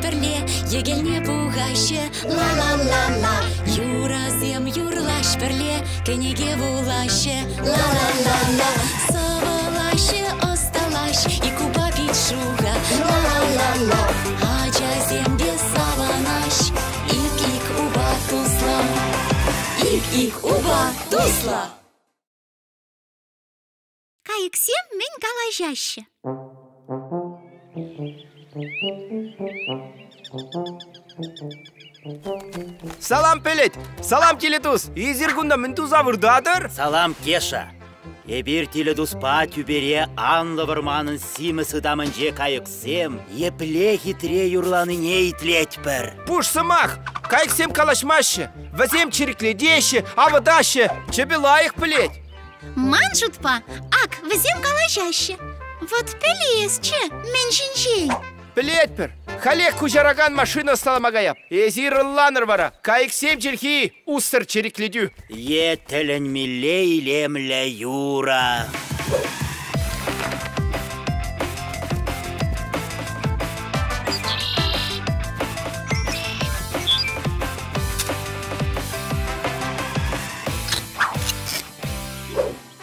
перле, егелне бугайше, ла-ла-ла-ла. Юразем юрлаш перле, кенеге булайше, ла-ла-ла-ла. Савалайше осталаш, и куба пичуга, ла-ла-ла-ла. Ачаземге саванаш, ик-ик уба тусла, ик-ик уба тусла. Кайыксем мен калажаще. Салам пелет, салам теледус. Изергунда ментуза вырдадыр. Салам Кеша. Эбир теледус па тюбере анлы варманын симы сыдамын же кайыксем, епле хитре юрланы не итлеть пір. Пуш сымах, кайыксем калашмаще, вазем черекледеще, авадаще, чебелаих пелет. Ман жутпа, ак, візем калажаще. Вот пелесче, мен жинжей. Пелетпер, халек кужараган машина стала магаяп. Эзир ланыр вара, кайыксем черхи устыр черекледю. Е тілін миле илемле юра.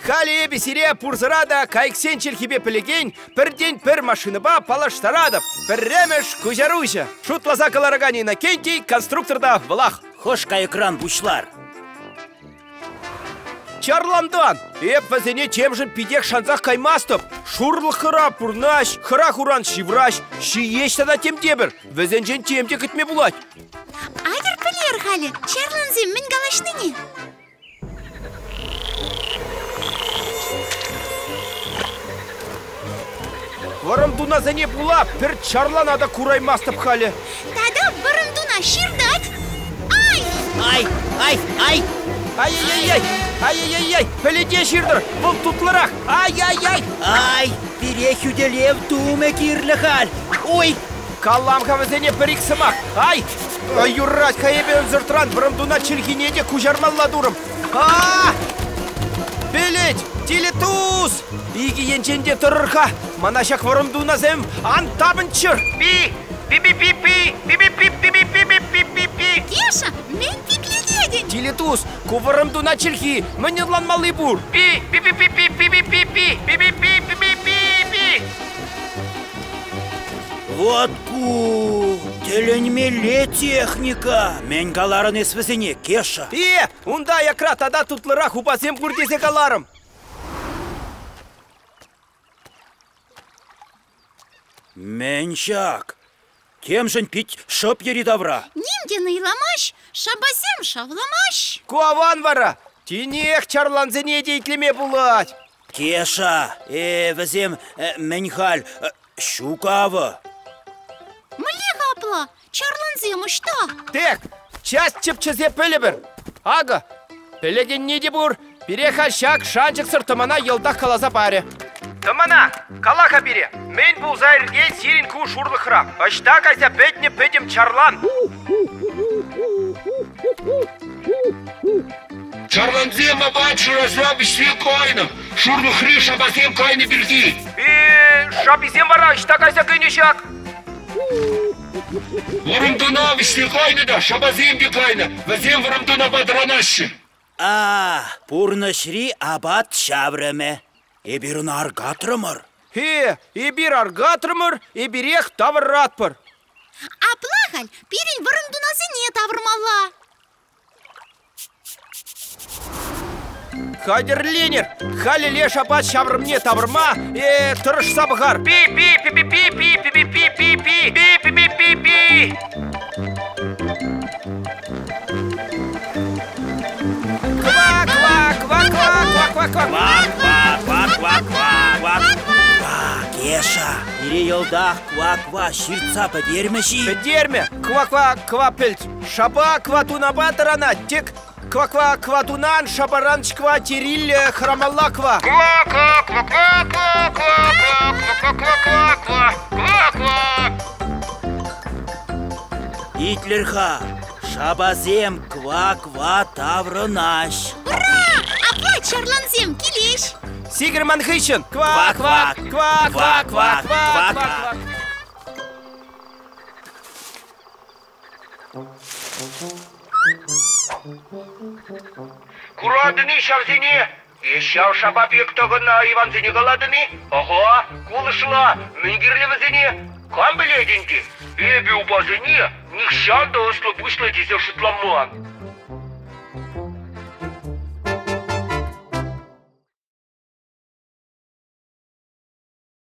Хали бесире пурзырада кайыксен черхибе пелеген, пір день пір машиныба палаштарады. Пірремеш кужаружа. Шутлаза каларагани на кенкей конструкторда влах. Хош кайыкран бушлар. Чарландан, эп вазене темжін пидек шанзах каймастып. Шурлы хыра пурнаш, хыра хуран шивраш, шиештада темдебір. Вазенжен темде күтме булать. Айдыр пілер халі, чарланзем мен калашныне. Варымдуна зәне була, пір чарланада кураймастып халі. Тада варымдуна ширдать. Ай! Ай, ай, ай! Ай-яй-яй, ай-яй-яй, піледе ширдір, бұл тутлырақ, ай-яй-яй! Ай, перехюделев думе кирлі хал. Ой! Каламха вазене пірік сымақ, ай! Юррать, каебен зыртран, варымдуна черхинеде кужармалла дурым. Пелет, телетуз! Иги енченде тұрырға, манашак варымдуна зәм антабынчыр. Пи-пи-пи-пи, пи-пи-пи-пи-пи-пи-пи-пи. Кеша, мен пикледеді. Телетуз, куварымдуна черхи, mënедланмалы бур. Пи-пи-пи-пи-пи-пи-пи, пи-пи-пи-пи-пи-пи-пи. Вот ку, тілін меле техника. Мен каларын есвізіне, Кеша. Унда якра тада тутлырақ упасем курдесе каларым. Меншак, кемжін пить шып ери давра. Нимден ыйламаш, шабасем шавламаш. Куаван вара, тинех чарланзене дейтлеме булать. Кеша, візем менхал, щукавы. Міле қапла, чарланзем ұшта. Тек, часть чепчезе пілібір. Ага, пілеген не де бұр, перехал шак шанчық сыртымана елдақ қалаза баре. Тымана, калаха бере, мен бұл зайырге сирин ку шурлы храм. Ашта кайса бетне педем чарлан. Чарланзем абат шуразва бішве койным. Шурлы хри шабасем койны бірги. Шабизем вара, ашта кайса күйнешак. Варымдуна бішве койны да, шабасем де койны. Вазем варымдуна бадранашы. Пурнышри абат шаврыме. Эбирін аргатрымыр. Эбир аргатрымыр, эбирех тавырратпыр. Аплахаль, пирин варымдунасы не тавырмалла. Хадерленер, халиле шапат шаврымне тавырма, тұрыш сабығар. Пи-пи-пи-пи-пи-пи-пи-пи-пи-пи-пи-пи-пи. Кеша, ире елдақ ква-ква ширца подермеші. Подерме, ква-ква-ква пілт. Шаба ква-тунаба тарана, тек ква-ква-ква-тунан шабаранчква терилле храмаллаква. Ква-ква-ква-ква-ква-ква-ква-ква-ква. Итлерха, шабазем ква-ква таврынаш. Ура! Апла чарланзем келеш. Сигерман хыщен. Ква-ква-ква-ква-ква-ква-ква. Курадыны шавзине. Ещау шаба бектогына Иванзине каладыны. Ага, кулышла, мінгерлемізіне. Кам біледінді? Эбі убазыне, нихшан да ұслы бұшлы дезер шутламан.